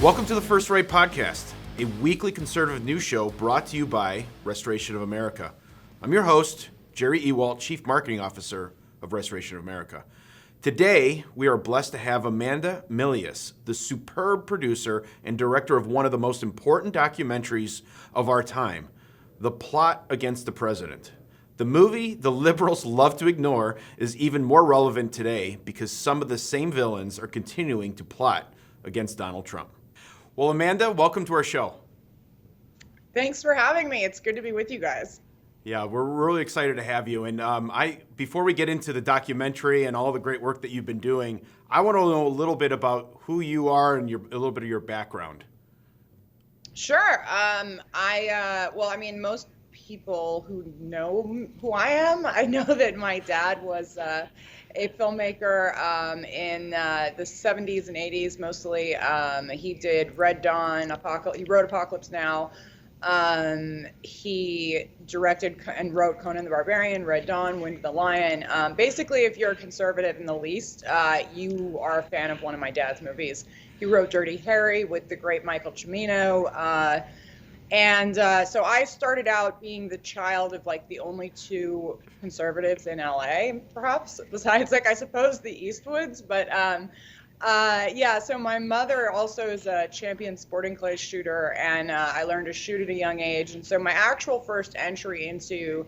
Welcome to the First Right Podcast, a weekly conservative news show brought to you by Restoration of America. I'm your host, Jerry Ewalt, Chief Marketing Officer of Restoration of America. Today, we are blessed to have Amanda Milius, the superb producer and director of one of the most important documentaries of our time, The Plot Against the President. The movie the liberals love to ignore is even more relevant today because some of the same villains are continuing to plot against Donald Trump. Well, Amanda, welcome to our show. Thanks for having me. It's good to be with you guys. Yeah, we're really excited to have you. And before we get into the documentary and all the great work that you've been doing, I want to know a little bit about who you are and a little bit of your background. Sure. Most people who know who I am, I know that my dad was a filmmaker in the 70s and 80s mostly. He did Red Dawn, he wrote Apocalypse Now. He directed and wrote Conan the Barbarian, Red Dawn, Wind the Lion. Basically, if you're a conservative in the least, you are a fan of one of my dad's movies. He wrote Dirty Harry with the great Michael Cimino. So I started out being the child of like the only two conservatives in LA, perhaps, besides I suppose the Eastwoods. But so my mother also is a champion sporting clays shooter, and I learned to shoot at a young age. And so my actual first entry into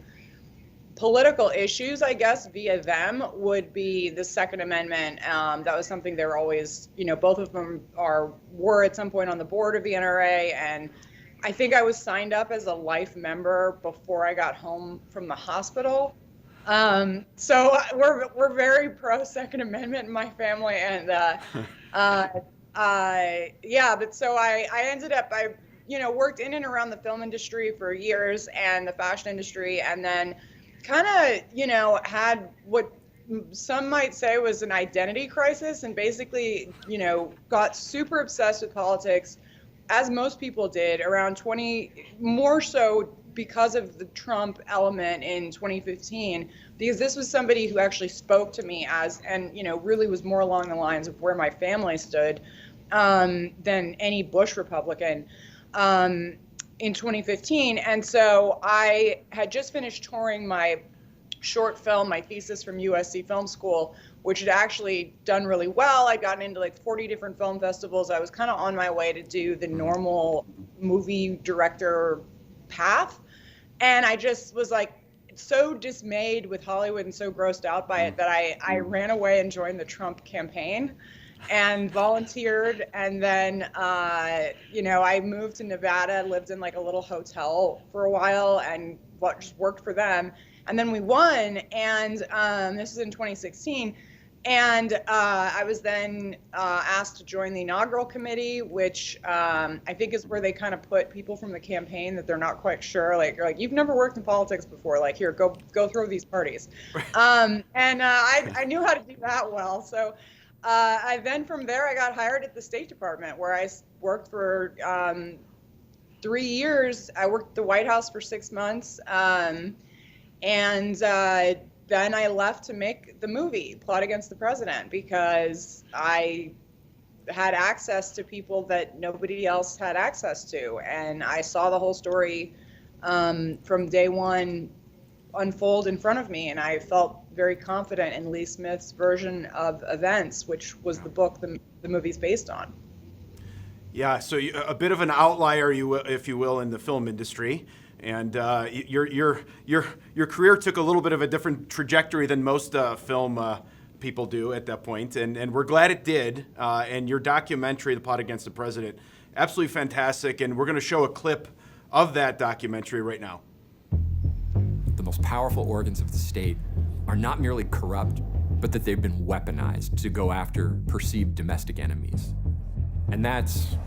political issues, I guess, via them would be the Second Amendment. That was something they were always, both of them were at some point on the board of the NRA, and I think I was signed up as a life member before I got home from the hospital. So we're very pro Second Amendment in my family, and but so I ended up worked in and around the film industry for years and the fashion industry, and then kind of had what some might say was an identity crisis, and basically got super obsessed with politics, as most people did, around more so because of the Trump element in 2015, because this was somebody who actually spoke to me really was more along the lines of where my family stood than any Bush Republican in 2015. And so I had just finished touring my short film, my thesis from USC Film School, which had actually done really well. I'd gotten into 40 different film festivals. I was kind of on my way to do the normal movie director path. And I just was so dismayed with Hollywood and so grossed out by it that I ran away and joined the Trump campaign and volunteered. And then, I moved to Nevada, lived in a little hotel for a while and just worked for them. And then we won, and this was in 2016. And I was then asked to join the inaugural committee, which I think is where they kind of put people from the campaign that they're not quite sure. You've never worked in politics before. Here, go throw these parties. I knew how to do that well. So from there, I got hired at the State Department, where I worked for 3 years. I worked at the White House for 6 months. Then I left to make the movie Plot Against the President, because I had access to people that nobody else had access to. And I saw the whole story from day one unfold in front of me. And I felt very confident in Lee Smith's version of events, which was the book the movie's based on. Yeah, so a bit of an outlier, if you will, in the film industry. And your career took a little bit of a different trajectory than most film people do at that point, and we're glad it did. And your documentary, The Plot Against the President, absolutely fantastic, and we're going to show a clip of that documentary right now. The most powerful organs of the state are not merely corrupt, but that they've been weaponized to go after perceived domestic enemies. And that's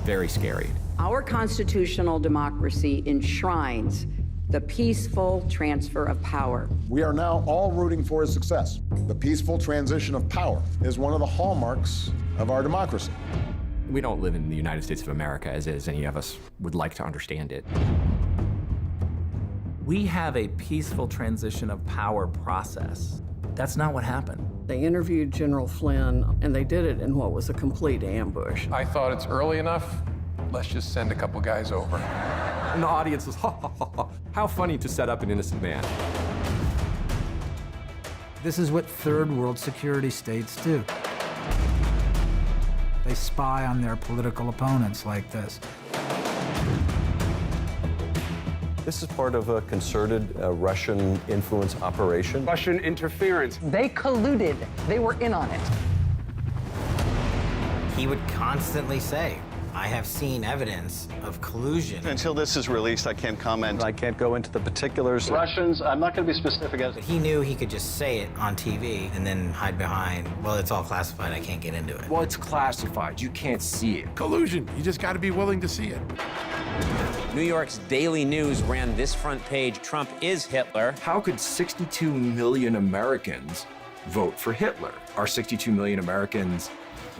very scary. Our constitutional democracy enshrines the peaceful transfer of power. We are now all rooting for his success. The peaceful transition of power is one of the hallmarks of our democracy. We don't live in the United States of America as is any of us would like to understand it. We have a peaceful transition of power process That's not what happened. They interviewed General Flynn, and they did it in what was a complete ambush. I thought it's early enough. Let's just send a couple guys over. And the audience was, ha, ha, ha, ha. How funny to set up an innocent man. This is what third world security states do. They spy on their political opponents like this. This is part of a concerted Russian influence operation. Russian interference. They colluded. They were in on it. He would constantly say, I have seen evidence of collusion. Until this is released, I can't comment. I can't go into the particulars. Russians, I'm not going to be specific as... But he knew he could just say it on TV and then hide behind, well, it's all classified, I can't get into it. Well, it's classified. You can't see it. Collusion. You just got to be willing to see it. New York's Daily News ran this front page, Trump is Hitler. How could 62 million Americans vote for Hitler? Are 62 million Americans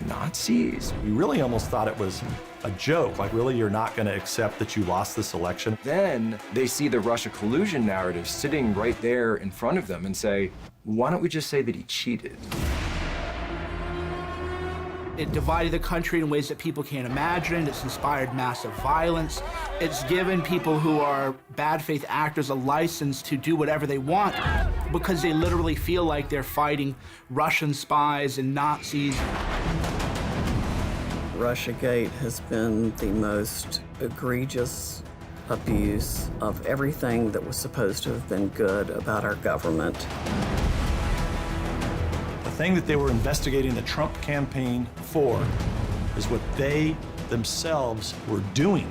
Nazis? We really almost thought it was a joke. Like, really, you're not going to accept that you lost this election? Then they see the Russia collusion narrative sitting right there in front of them and say, why don't we just say that he cheated? It divided the country in ways that people can't imagine. It's inspired massive violence. It's given people who are bad faith actors a license to do whatever they want because they literally feel like they're fighting Russian spies and Nazis. Russiagate has been the most egregious abuse of everything that was supposed to have been good about our government. The thing that they were investigating the Trump campaign for is what they themselves were doing.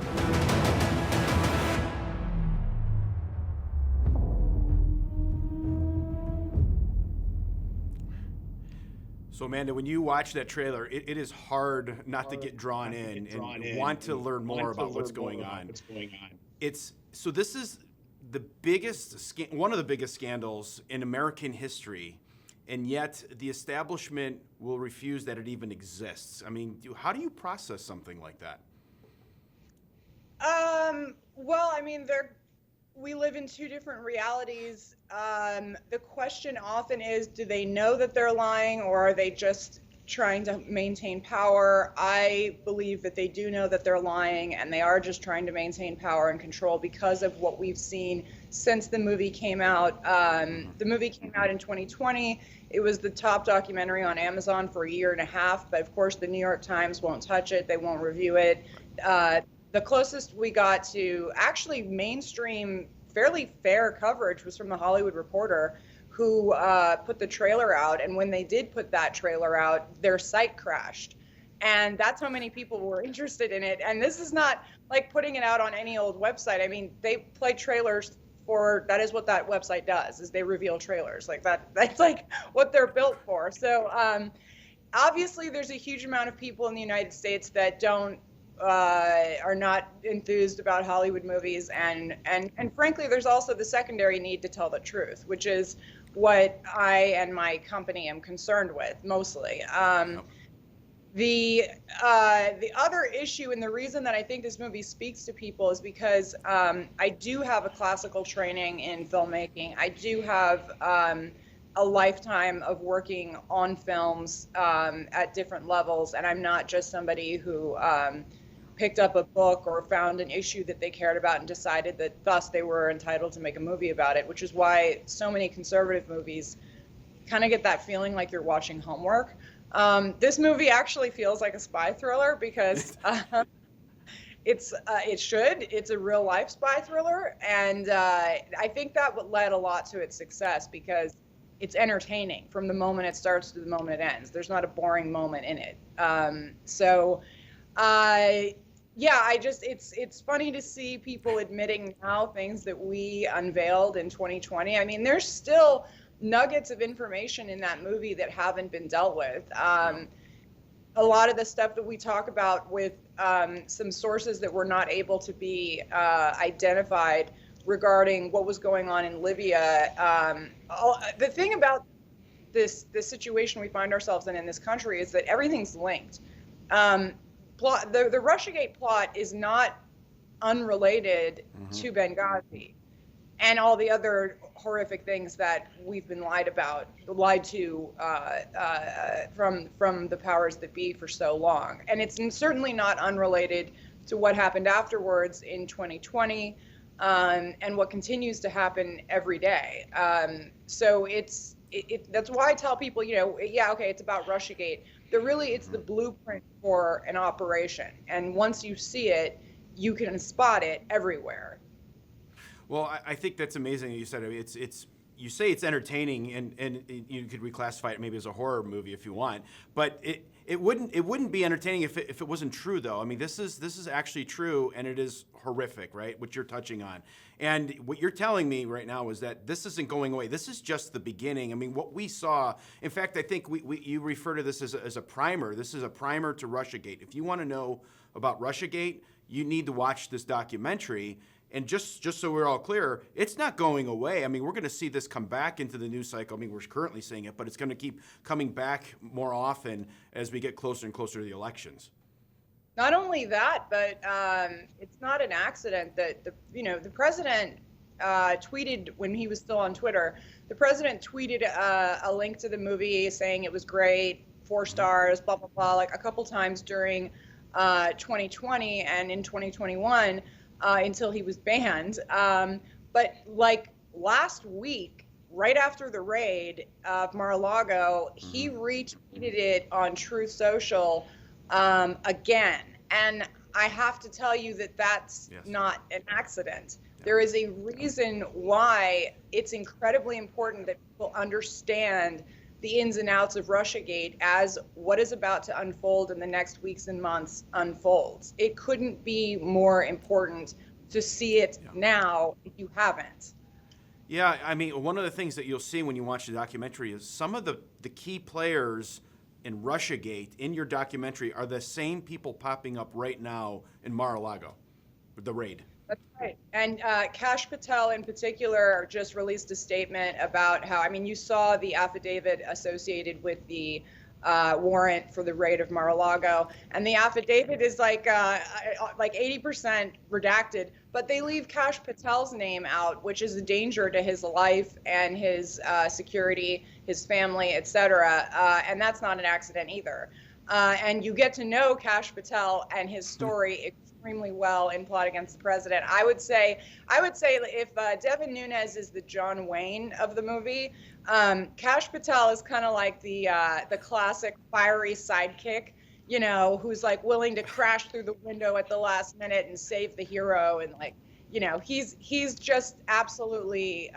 So, Amanda, when you watch that trailer, it is hard not to get drawn in and want to learn more about what's going on. So this is the biggest, one of the biggest scandals in American history, and yet the establishment will refuse that it even exists. I mean, how do you process something like that? Well, I mean, we live in two different realities. The question often is, do they know that they're lying, or are they just trying to maintain power? I believe that they do know that they're lying, and they are just trying to maintain power and control because of what we've seen since the movie came out. The movie came out in 2020. It was the top documentary on Amazon for a year and a half, but of course the New York Times won't touch it. They won't review it. The closest we got to actually mainstream, fairly fair coverage was from the Hollywood Reporter, who put the trailer out. And when they did put that trailer out, their site crashed. And that's how many people were interested in it. And this is not like putting it out on any old website. I mean, they play trailers that is what that website does, is they reveal trailers. Like that's like what they're built for. So obviously there's a huge amount of people in the United States that are not enthused about Hollywood movies, and frankly, there's also the secondary need to tell the truth, which is what I and my company am concerned with mostly. The other issue, and the reason that I think this movie speaks to people, is because I do have a classical training in filmmaking. I do have a lifetime of working on films at different levels, and I'm not just somebody who picked up a book or found an issue that they cared about and decided that thus they were entitled to make a movie about it, which is why so many conservative movies kind of get that feeling like you're watching homework. This movie actually feels like a spy thriller because it's a real life spy thriller, and I think that led a lot to its success because it's entertaining from the moment it starts to the moment it ends. There's not a boring moment in it. Yeah, it's funny to see people admitting now things that we unveiled in 2020. I mean, there's still nuggets of information in that movie that haven't been dealt with. A lot of the stuff that we talk about with some sources that were not able to be identified regarding what was going on in Libya. The thing about this situation we find ourselves in this country is that everything's linked. The Russiagate plot is not unrelated to Benghazi. and all the other horrific things that we've been lied to from the powers that be for so long. And it's certainly not unrelated to what happened afterwards in 2020 and what continues to happen every day. So that's why I tell people, it's about Russiagate. It's the blueprint for an operation. And once you see it, you can spot it everywhere. Well, I think that's amazing that you said it. You say it's entertaining, and you could reclassify it maybe as a horror movie if you want, but it wouldn't be entertaining if it wasn't true, though. I mean, this is actually true, and it is horrific, right? What you're touching on, and what you're telling me right now is that this isn't going away. This is just the beginning. I mean, what we saw. In fact, I think you refer to this as a primer. This is a primer to Russiagate. If you want to know about Russiagate, you need to watch this documentary. And just so we're all clear, it's not going away. I mean, we're going to see this come back into the news cycle. I mean, we're currently seeing it, but it's going to keep coming back more often as we get closer and closer to the elections. Not only that, but it's not an accident that the president tweeted when he was still on Twitter. The president tweeted a link to the movie saying it was great, 4 stars, blah blah blah, like a couple times during 2020 and in 2021. Until he was banned. But like last week, right after the raid of Mar-a-Lago, he retweeted it on Truth Social again. And I have to tell you that that's not an accident. There is a reason why it's incredibly important that people understand the ins and outs of Russiagate as what is about to unfold in the next weeks and months unfolds. It couldn't be more important to see it now if you haven't. Yeah, I mean, one of the things that you'll see when you watch the documentary is some of the key players in Russiagate in your documentary are the same people popping up right now in Mar-a-Lago, the raid. That's right. And Kash Patel in particular just released a statement about how, you saw the affidavit associated with the warrant for the raid of Mar-a-Lago. And the affidavit is like 80% redacted, but they leave Kash Patel's name out, which is a danger to his life and his security, his family, etc. And that's not an accident either. And you get to know Kash Patel and his story extremely well in Plot Against the President. I would say if Devin Nunes is the John Wayne of the movie, Kash Patel is kind of like the classic fiery sidekick, who's like willing to crash through the window at the last minute and save the hero, and he's just absolutely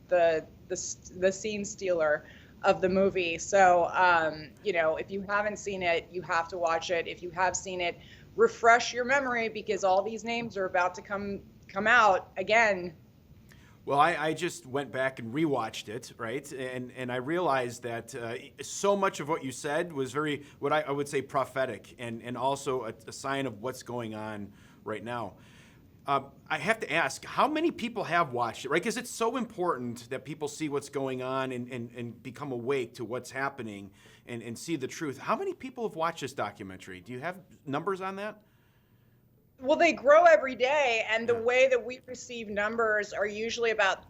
the scene stealer of the movie. So if you haven't seen it, you have to watch it. If you have seen it, refresh your memory, because all these names are about to come out again. Well, I just went back and rewatched it, right? And I realized that so much of what you said was very, what I would say, prophetic, and also a sign of what's going on right now. I have to ask, how many people have watched it, right? Because it's so important that people see what's going on and become awake to what's happening and see the truth. How many people have watched this documentary? Do you have numbers on that? Well, they grow every day, and the way that we receive numbers are usually about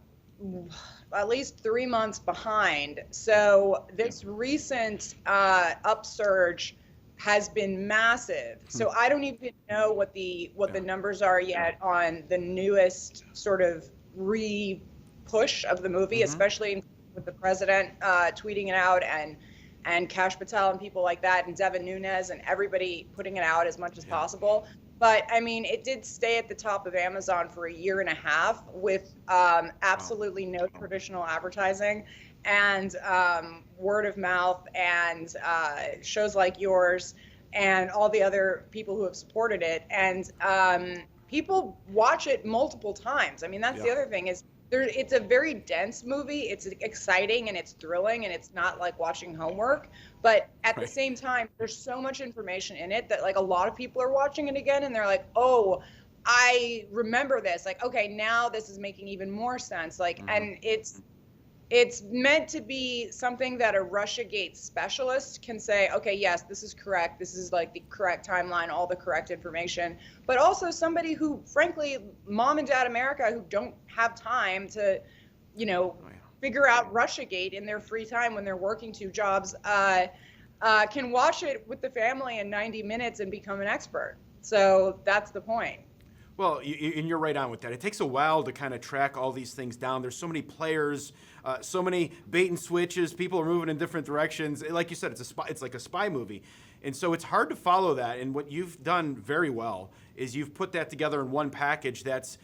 at least 3 months behind. So this recent upsurge has been massive. So I don't even know what the numbers are yet on the newest sort of re-push of the movie, especially with the president tweeting it out and Kash Patel and people like that, and Devin Nunes and everybody putting it out as much as possible. But it did stay at the top of Amazon for a year and a half with absolutely no traditional advertising, and word of mouth, and shows like yours and all the other people who have supported it. And people watch it multiple times. That's the other thing is it's a very dense movie. It's exciting and it's thrilling, and it's not like watching homework. But at the same time, there's so much information in it that a lot of people are watching it again and they're like, oh, I remember this. Okay, now this is making even more sense. And it's meant to be something that a Russiagate specialist can say, okay, yes, this is correct. This is like the correct timeline, all the correct information. But also somebody who, frankly, mom and dad America, who don't have time to, figure out Russiagate in their free time when they're working 2 jobs, can watch it with the family in 90 minutes and become an expert. So that's the point. Well, and you're right on with that. It takes a while to kind of track all these things down. There's so many players, so many bait and switches. People are moving in different directions. Like you said, it's like a spy movie. And so it's hard to follow that. And what you've done very well is you've put that together in one package that's,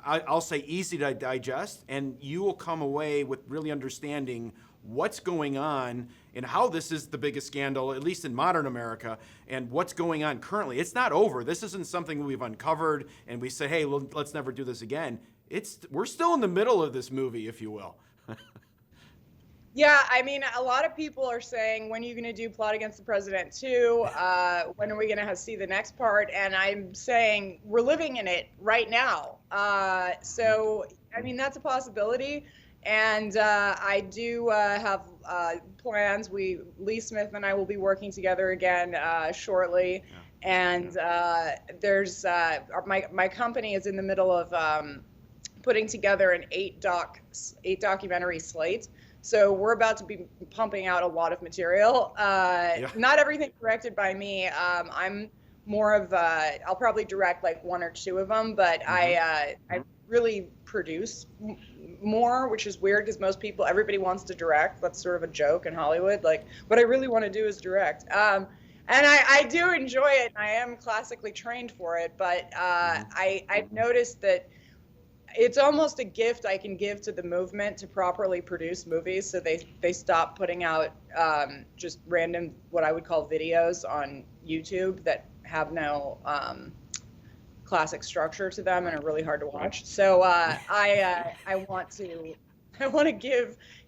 I'll say, easy to digest. And you will come away with really understanding what's going on and how this is the biggest scandal, at least in modern America, and what's going on currently. It's not over. This isn't something we've uncovered and we say, hey, let's never do this again. We're still in the middle of this movie, if you will. Yeah, I mean, a lot of people are saying, when are you going to do Plot Against the President 2? When are we going to see the next part? And I'm saying we're living in it right now. So, I mean, that's a possibility. And I do have plans. Lee Smith and I will be working together again shortly. And there's my company is in the middle of putting together an 8 documentary slate. So we're about to be pumping out a lot of material. Not everything directed by me. I'm more of I'll probably direct like 1 or 2 of them, but I really produce more, which is weird because everybody wants to direct. That's sort of a joke in Hollywood. Like, what I really want to do is direct. And I do enjoy it. And I am classically trained for it, but I've noticed that it's almost a gift I can give to the movement to properly produce movies, so they stop putting out just random, what I would call videos on YouTube that have no classic structure to them and are really hard to watch. So I want to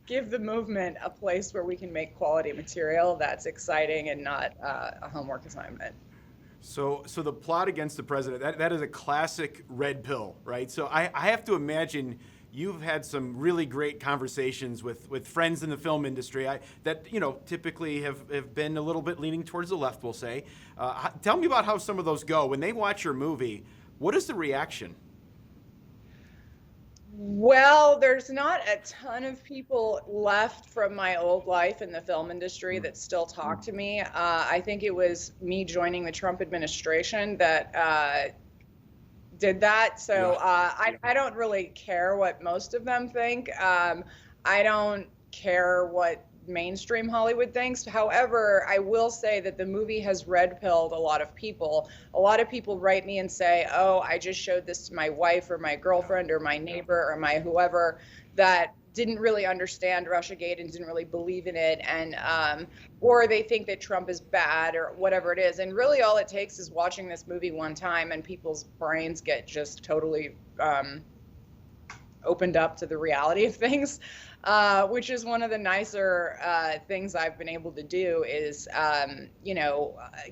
give the movement a place where we can make quality material that's exciting and not a homework assignment. So the Plot Against the President, that is a classic red pill, right? So I have to imagine you've had some really great conversations with friends in the film industry that typically have been a little bit leaning towards the left, we'll say. Tell me about how some of those go. When they watch your movie, what is the reaction? Well, there's not a ton of people left from my old life in the film industry that still talk to me. I think it was me joining the Trump administration that did that. So I don't really care what most of them think. I don't care what mainstream Hollywood thinks. However, I will say that the movie has red-pilled a lot of people. A lot of people write me and say, oh, I just showed this to my wife or my girlfriend or my neighbor or my whoever that didn't really understand Russiagate and didn't really believe in it, and or they think that Trump is bad or whatever it is. And really all it takes is watching this movie one time and people's brains get just totally opened up to the reality of things. Which is one of the nicer things I've been able to do is,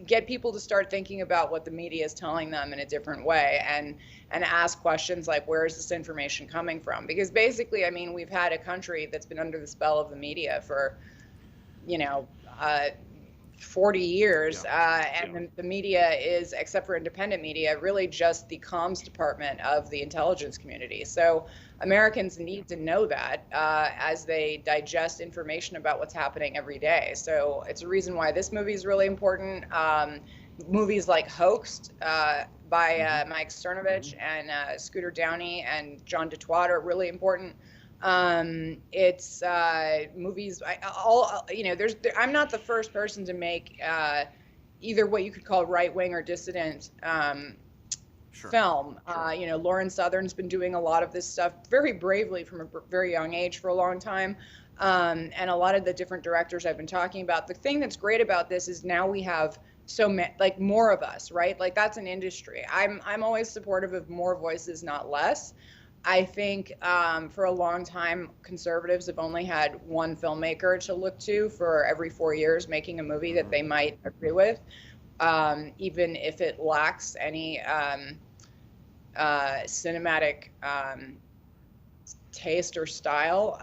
get people to start thinking about what the media is telling them in a different way and ask questions like, where is this information coming from? Because basically, I mean, we've had a country that's been under the spell of the media for, 40 years, and the media is, except for independent media, really just the comms department of the intelligence community. So Americans need to know that as they digest information about what's happening every day. So it's a reason why this movie is really important. Movies like Hoaxed by Mike Cernovich and Scooter Downey and John DeTuat are really important. It's movies. I'm not the first person to make either what you could call right wing or dissident film. Lauren Southern's been doing a lot of this stuff very bravely from a very young age for a long time. And a lot of the different directors I've been talking about. The thing that's great about this is now we have more of us, right? Like, that's an industry. I'm always supportive of more voices, not less. I think for a long time, conservatives have only had one filmmaker to look to for every 4 years making a movie that they might agree with, even if it lacks any cinematic taste or style.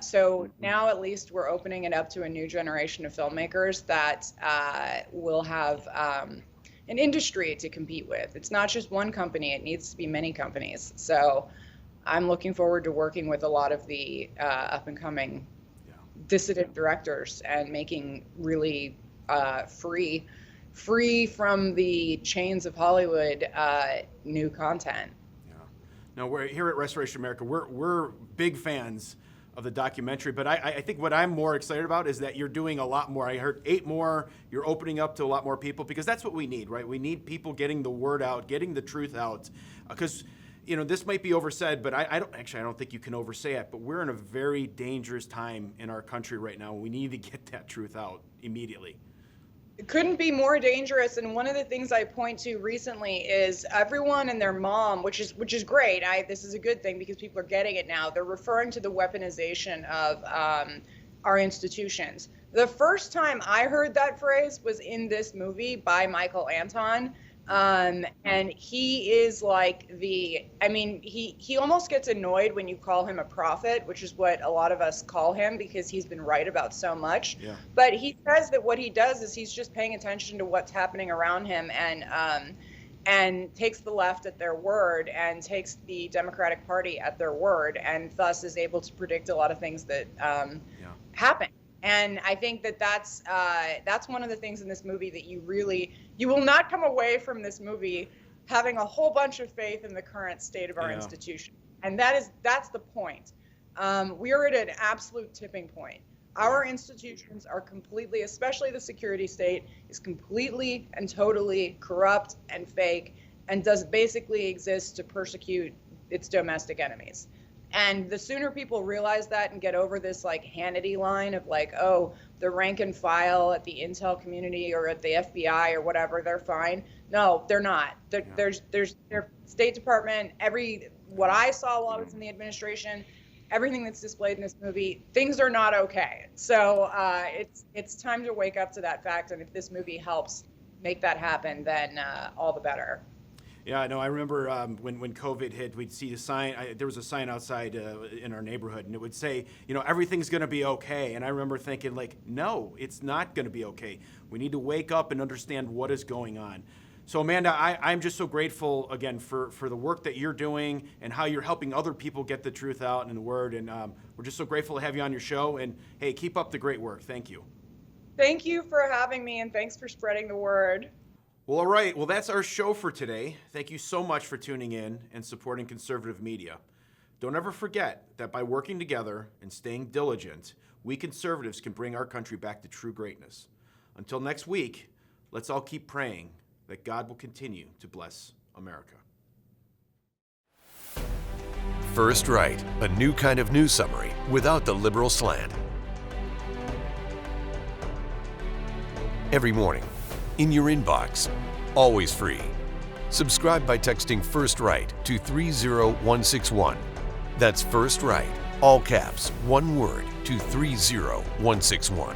So now at least we're opening it up to a new generation of filmmakers that will have an industry to compete with. It's not just one company, it needs to be many companies. So I'm looking forward to working with a lot of the up and coming dissident directors and making really free from the chains of Hollywood new content. No, we're here at Restoration America. We're big fans of the documentary, but I think what I'm more excited about is that you're doing a lot more. I heard 8 more. You're opening up to a lot more people because that's what we need, right? We need people getting the word out, getting the truth out. Because this might be oversaid, but I don't think you can oversay it. But we're in a very dangerous time in our country right now. We need to get that truth out immediately. It couldn't be more dangerous. And one of the things I point to recently is everyone and their mom, which is great. This is a good thing because people are getting it now. They're referring to the weaponization of our institutions. The first time I heard that phrase was in this movie by Michael Anton. And he is like he almost gets annoyed when you call him a prophet, which is what a lot of us call him because he's been right about so much. Yeah. But he says that what he does is he's just paying attention to what's happening around him and takes the left at their word and takes the Democratic Party at their word and thus is able to predict a lot of things that happen. And I think that's one of the things in this movie that you will not come away from this movie having a whole bunch of faith in the current state of our institution. And that's the point. We are at an absolute tipping point. Our institutions are completely, especially the security state, is completely and totally corrupt and fake and does basically exist to persecute its domestic enemies. And the sooner people realize that and get over this Hannity line of the rank and file at the intel community or at the FBI or whatever, they're fine. No, they're not. There's their State Department, what I saw while I was in the administration, everything that's displayed in this movie, things are not okay. So it's time to wake up to that fact. And if this movie helps make that happen, then all the better. Yeah, no, I remember when COVID hit, we'd see a sign. There was a sign outside in our neighborhood, and it would say, everything's going to be okay. And I remember thinking, no, it's not going to be okay. We need to wake up and understand what is going on. So, Amanda, I'm just so grateful, again, for the work that you're doing and how you're helping other people get the truth out and the word. And we're just so grateful to have you on your show. And, hey, keep up the great work. Thank you. Thank you for having me, and thanks for spreading the word. Well, all right. Well, that's our show for today. Thank you so much for tuning in and supporting conservative media. Don't ever forget that by working together and staying diligent, we conservatives can bring our country back to true greatness. Until next week, let's all keep praying that God will continue to bless America. First Right, a new kind of news summary without the liberal slant. Every morning, in your inbox, always free. Subscribe by texting First Right to 30161. That's First Right, all caps, one word, to 30161.